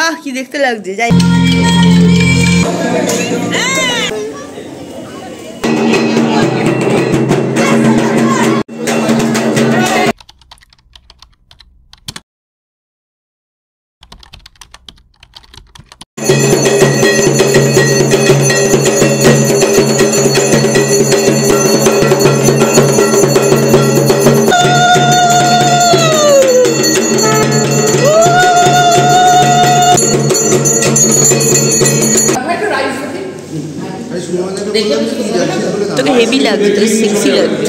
আহ কি দেখতে লাগছে যাই। তোকে হেভি লাগছে, তোকে সেক্সি লাগছে।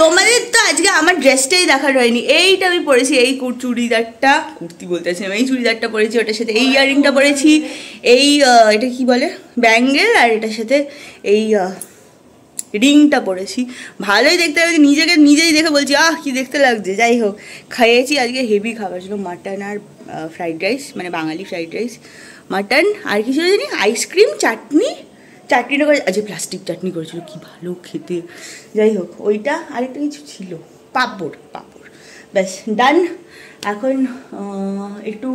তোমাদের তো আজকে আমার ড্রেসটাই দেখার হয়নি। এইটা আমি পরেছি, এই চুড়িদারটা, কুর্তি বলতেছিলাম, এই চুড়িদারটা পরেছি, ওটার সাথে এই ইয়াররিংটা পরেছি, এই এটা কি বলে ব্যাঙ্গেল, আর এটার সাথে এই রিংটা পরেছি। ভালোই দেখতে লাগছে, নিজেকে নিজেই দেখে বলছি আহ কি দেখতে লাগছে। যাই হোক, খাইয়েছি আজকে হেভি খাবার ছিল, মাটন আর ফ্রাইড রাইস, মানে বাঙালি ফ্রাইড রাইস, মাটন আর কিছু জানি, আইসক্রিম, চাটনিটা করে আজকে প্লাস্টিক চাটনি করেছিল, কি ভালো খেতে। যাই হোক, ওইটা আরেকটা কিছু ছিল, পাঁপড়, ব্যাস ডান। এখন একটু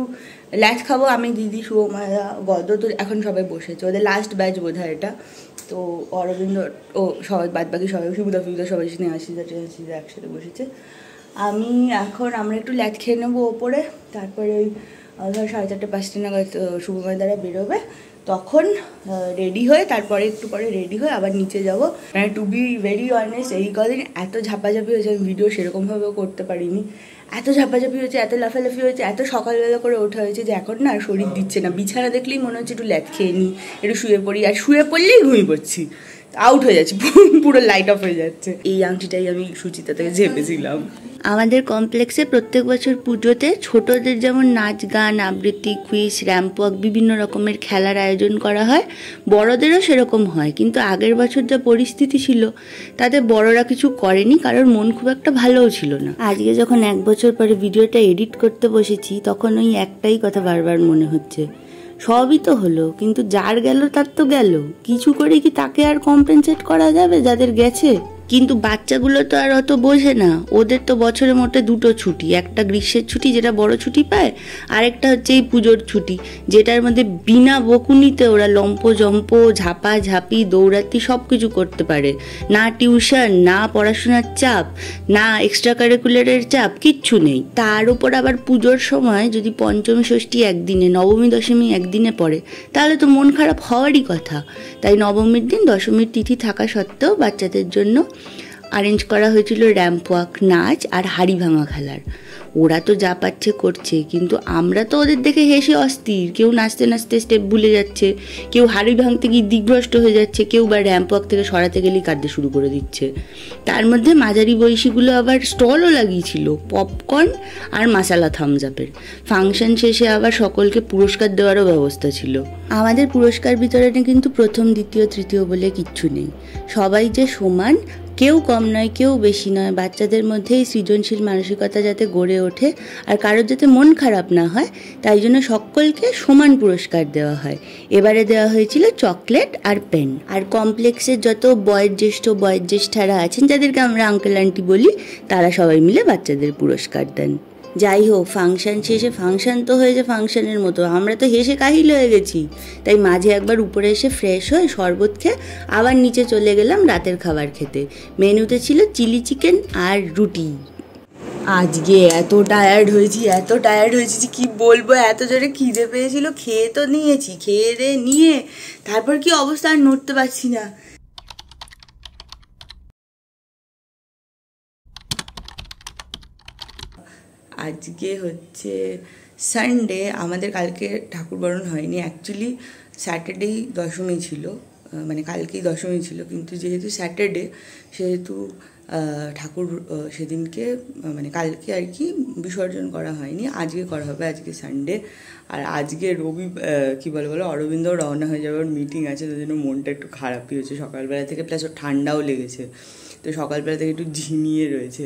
ল্যাচ খাবো আমি, দিদি, শুভমায়া, গদ, তো এখন সবাই বসেছে, ওদের লাস্ট ব্যাচ বোধ হয় এটা। তো অরবিন্দ ও সবাই বাদ বাকি সবাই সুবিধা সবাই আসিদা একসাথে বসেছে। আমরা একটু ল্যাচ খেয়ে নেবো ওপরে, তারপরে ওই ধর 4:30-5টা নাগাদ শুভমায় দ্বারা বেরোবে, তখন রেডি হয়ে তারপরে একটু পরে রেডি হয়ে আবার নিচে যাবো। মানে টু বি ভেরি অনেস্ট, এই কদিন এত ঝাপাঝাপি হয়েছে, আমি ভিডিও সেরকমভাবেও করতে পারিনি। এত ঝাপাঝাপি হয়েছে, এত লাফালাফি হয়েছে, এত সকালবেলা করে ওঠা হয়েছে যে এখন না শরীর দিচ্ছে না। বিছানা দেখলেই মনে হচ্ছে একটু ল্যাচ খেয়ে নিই, একটু শুয়ে পড়ি, আর শুয়ে পড়লেই ঘুমিয়ে পড়ছি, আউট হয়ে যাচ্ছে, পুরো লাইট অফ হয়ে যাচ্ছে। এই আংটিটাই আমি সুচিতা থেকে ঝেপেছিলাম। আমাদের কমপ্লেক্সে প্রত্যেক বছর পুজোতে ছোটদের যেমন নাচ গান, আবৃত্তি, কুইজ, র্যাম্প ওয়াক, বিভিন্ন রকমের খেলার আয়োজন করা হয়, বড়দেরও সেরকম হয়। কিন্তু আগের বছর যা পরিস্থিতি ছিল তাতে বড়রা কিছু করেনি, কারোর মন খুব একটা ভালোও ছিল না। আজকে যখন 1 বছর পরে ভিডিওটা এডিট করতে বসেছি, তখন ওই একটাই কথা বারবার মনে হচ্ছে, সবই তো হলো, কিন্তু যার গেল তার তো গেল, কিছু করে কি তাকে আর কম্পেনসেট করা যাবে যাদের গেছে? কিন্তু বাচ্চাগুলো তো আর অত বোঝে না, ওদের তো বছরে মোটে 2টো ছুটি, একটা গ্রীষ্মের ছুটি যেটা বড় ছুটি পায়, আরেকটা হচ্ছে এই পুজোর ছুটি, যেটার মধ্যে বিনা বকুনিতে ওরা লম্প ঝাপাঝাপি, দৌড়াতি সব কিছু করতে পারে। না টিউশন, না পড়াশোনার চাপ, না এক্সট্রা কারিকুলারের চাপ, কিচ্ছু নেই। তার উপর আবার পুজোর সময় যদি পঞ্চমী ষষ্ঠী একদিনে, নবমী দশমী একদিনে পড়ে, তাহলে তো মন খারাপ হওয়ারই কথা। তাই নবমীর দিন দশমীর তিথি থাকা সত্ত্বেও বাচ্চাদের জন্য অ্যারেঞ্জ করা হয়েছিল র্যাম্প ওয়াক, নাচ আর হাড়ি ভাঙা খেলার। ওরা তো যা পাচ্ছে করছে, কিন্তু আমরা তো ওদের দেখে হেসে অস্থির। কেউ নাচতে নাচতে স্টেপ ভুলে যাচ্ছে, কেউ হাড়ি ভাঙতে গিয়ে দিগ্ভ্রষ্ট হয়ে যাচ্ছে, কেউ বা র্যাম্প ওয়াক থেকে সরাতে গেলেই কাঁদতে শুরু করে দিচ্ছে। তার মধ্যে মাঝারি বয়সীগুলো আবার স্টলও লাগিয়েছিল, পপকর্ন আর মাসালা থামস আপের। ফাংশন শেষে আবার সকলকে পুরস্কার দেওয়ারও ব্যবস্থা ছিল। আমাদের পুরস্কার বিতরণে কিন্তু প্রথম, দ্বিতীয়, তৃতীয় বলে কিচ্ছু নেই, সবাই যে সমান, কেউ কম নয়, কেউ বেশি নয়। বাচ্চাদের মধ্যে এই সৃজনশীল মানসিকতা যাতে গড়ে ওঠে আর কারোর যাতে মন খারাপ না হয়, তাই জন্য সকলকে সমান পুরস্কার দেওয়া হয়। এবারে দেওয়া হয়েছিল চকলেট আর পেন। আর কমপ্লেক্সের যত বয়োজ্যেষ্ঠারা আছেন, যাদেরকে আমরা আঙ্কেল আন্টি বলি, তারা সবাই মিলে বাচ্চাদের পুরস্কার দেন। যাই হোক, ফাংশন শেষে ফাংশন তো হয়েছে ফাংশনের মতো, আমরা তো হেসে কাহিল হয়ে গেছি। তাই মাঝে একবার উপরে এসে ফ্রেশ হয়ে শরবত খেয়ে আবার নিচে চলে গেলাম রাতের খাবার খেতে। মেনুতে ছিল চিলি চিকেন আর রুটি। আজকে এত টায়ার্ড হয়েছি যে কি বলবো, এত জোরে খিদে পেয়েছিল। খেয়ে তো নিয়েছি, খেয়ে নিয়ে তারপর কি অবস্থা, আর নড়তে পারছি না। আজকে হচ্ছে সানডে, আমাদের কালকে ঠাকুর বরণ হয়নি। অ্যাকচুয়ালি স্যাটারডেই দশমী ছিল, মানে কালকেই দশমী ছিল, কিন্তু যেহেতু স্যাটারডে সেহেতু ঠাকুর সেদিনকে মানে কালকে আর কি বিসর্জন করা হয়নি, আজকে করা হবে। আজকে সানডে, আর আজকে কী বলো অরবিন্দ রওনা হয়ে যাবে, ওর মিটিং আছে, তার জন্য মনটা একটু খারাপই হচ্ছে সকালবেলা থেকে, প্লাস ওর ঠান্ডাও লেগেছে, তো সকালবেলা থেকে একটু ঝিমিয়ে রয়েছে।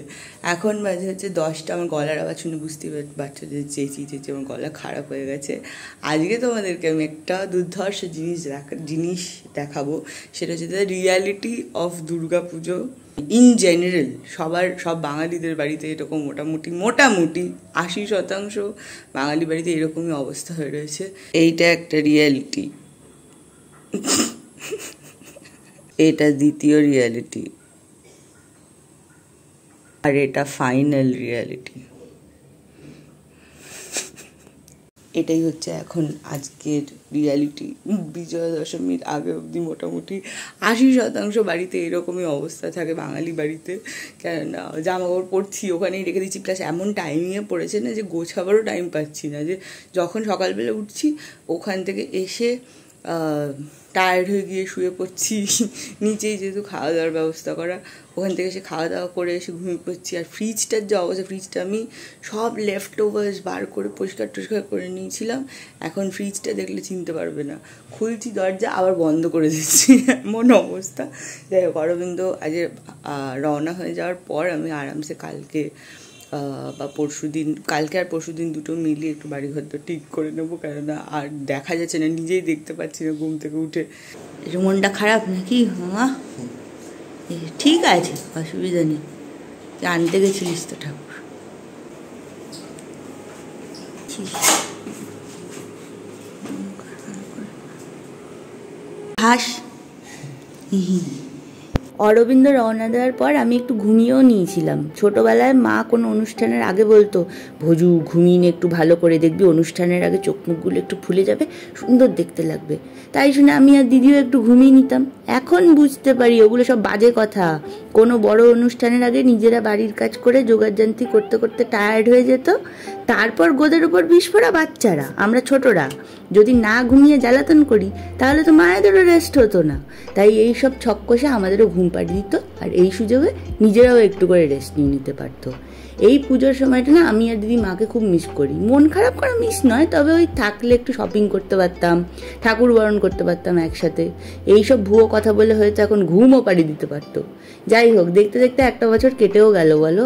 এখন বাজে হচ্ছে 10টা, আমার গলার আওয়াজ শুনে বুঝতেই পারছো যে চেঁচিয়ে আমার গলা খারাপ হয়ে গেছে। আজকে তোমাদেরকে আমি একটা দুর্ধর্ষ জিনিস দেখাবো, সেটা হচ্ছে reality of Durga Puja. In general সব বাঙালিদের বাড়িতে এরকম মোটামুটি 80% বাঙালি বাড়িতে এরকমই অবস্থা হয়ে রয়েছে। এইটা একটা রিয়ালিটি, এটা দ্বিতীয় রিয়ালিটি, আর এটা ফাইনাল রিয়ালিটি। এটাই হচ্ছে এখন আজকের রিয়ালিটি। বিজয়া দশমীর আগে অবধি মোটামুটি 80% বাড়িতে এরকমই অবস্থা থাকে বাঙালি বাড়িতে। কেননা জামাকাপড় পরছি ওখানেই রেখে দিচ্ছি, প্লাস এমন টাইমিংয়ে পড়েছে না যে গোছাবারও টাইম পাচ্ছি না। যে যখন সকালবেলা উঠছি ওখান থেকে এসে টায়ার্ড হয়ে গিয়ে শুয়ে পড়ছি, নিচেই যেহেতু খাওয়া দাওয়ার ব্যবস্থা করা, ওখান থেকে এসে খাওয়া দাওয়া করে এসে ঘুমিয়ে পড়ছি। আর ফ্রিজটার যে অবস্থা, ফ্রিজটা আমি সব লেফট ওভার্স বার করে পরিষ্কার করে নিয়েছিলাম। এখন ফ্রিজটা দেখলে চিনতে পারবে না, খুলছি দরজা আবার বন্ধ করে দিচ্ছি, এমন অবস্থা। যাই হোক, অরবিন্দ আজ রওনা হয়ে যাওয়ার পর আমি আরামসে কালকে বা কালকে আর পরশুদিন দুটো মিলিয়ে একটু বাড়িঘর তো ঠিক করে নেবো। কেননা আর দেখা যাচ্ছে না, নিজেই দেখতে পাচ্ছি না ঘুম থেকে উঠে। একটু মনটা খারাপ নাকি মামা? ঠিক আছে, অসুবিধা নেই, আনতে গেছিলিস তো ঠাকুর। হাস অরবিন্দ রওনা দেওয়ার পর আমি একটু ঘুমিয়েও নিয়েছিলাম। ছোটোবেলায় মা কোনো অনুষ্ঠানের আগে বলতো, ভোজু ঘুমিয়ে নে, একটু ভালো করে দেখবি, অনুষ্ঠানের আগে চোখ মুখগুলো একটু ফুলে যাবে, সুন্দর দেখতে লাগবে। তাই শুনে আমি আর দিদিও একটু ঘুমিয়ে নিতাম। এখন বুঝতে পারি ওগুলো সব বাজে কথা। কোনো বড় অনুষ্ঠানের আগে নিজেরা বাড়ির কাজ করে জোগাড়যন্ত্রী করতে করতে টায়ার্ড হয়ে যেত, তারপর গোদের উপর বিস্ফোরা বাচ্চারা, আমরা ছোটরা যদি না ঘুমিয়ে জ্বালাতন করি তাহলে তো মায়েদেরও রেস্ট হতো না। তাই এই সব ছক্কসে আমাদেরও ঘুম পাড়িয়ে দিত, আর এই সুযোগে নিজেরাও একটু করে রেস্ট নিয়ে নিতে পারতো। এই পুজোর সময়টা না আমি আর দিদি মাকে খুব মিস করি। মন খারাপ করা মিস নয়, তবে ওই থাকলে একটু শপিং করতে পারতাম, ঠাকুর বরণ করতে পারতাম একসাথে। এইসব ভুয়ো কথা বলে হয়তো এখন ঘুমও পাড়িয়ে দিতে পারতো। যাই হোক, দেখতে দেখতে একটা বছর কেটেও গেল বলো,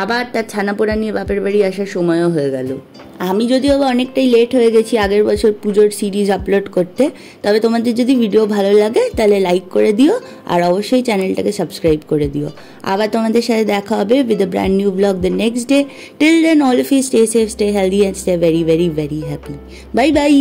আবার তার ছানাপোড়া নিয়ে বাপের বাড়ি আসার সময়ও হয়ে গেল। আমি যদিও আবার অনেকটাই লেট হয়ে গেছি আগের বছর পুজোর সিরিজ আপলোড করতে। তবে তোমাদের যদি ভিডিও ভালো লাগে তাহলে লাইক করে দিও, আর অবশ্যই চ্যানেলটাকে সাবস্ক্রাইব করে দিও। আবার তোমাদের সাথে দেখা হবে with a brand new blog the next day. Till then all of you stay safe, stay healthy and stay very very very happy. Bye by.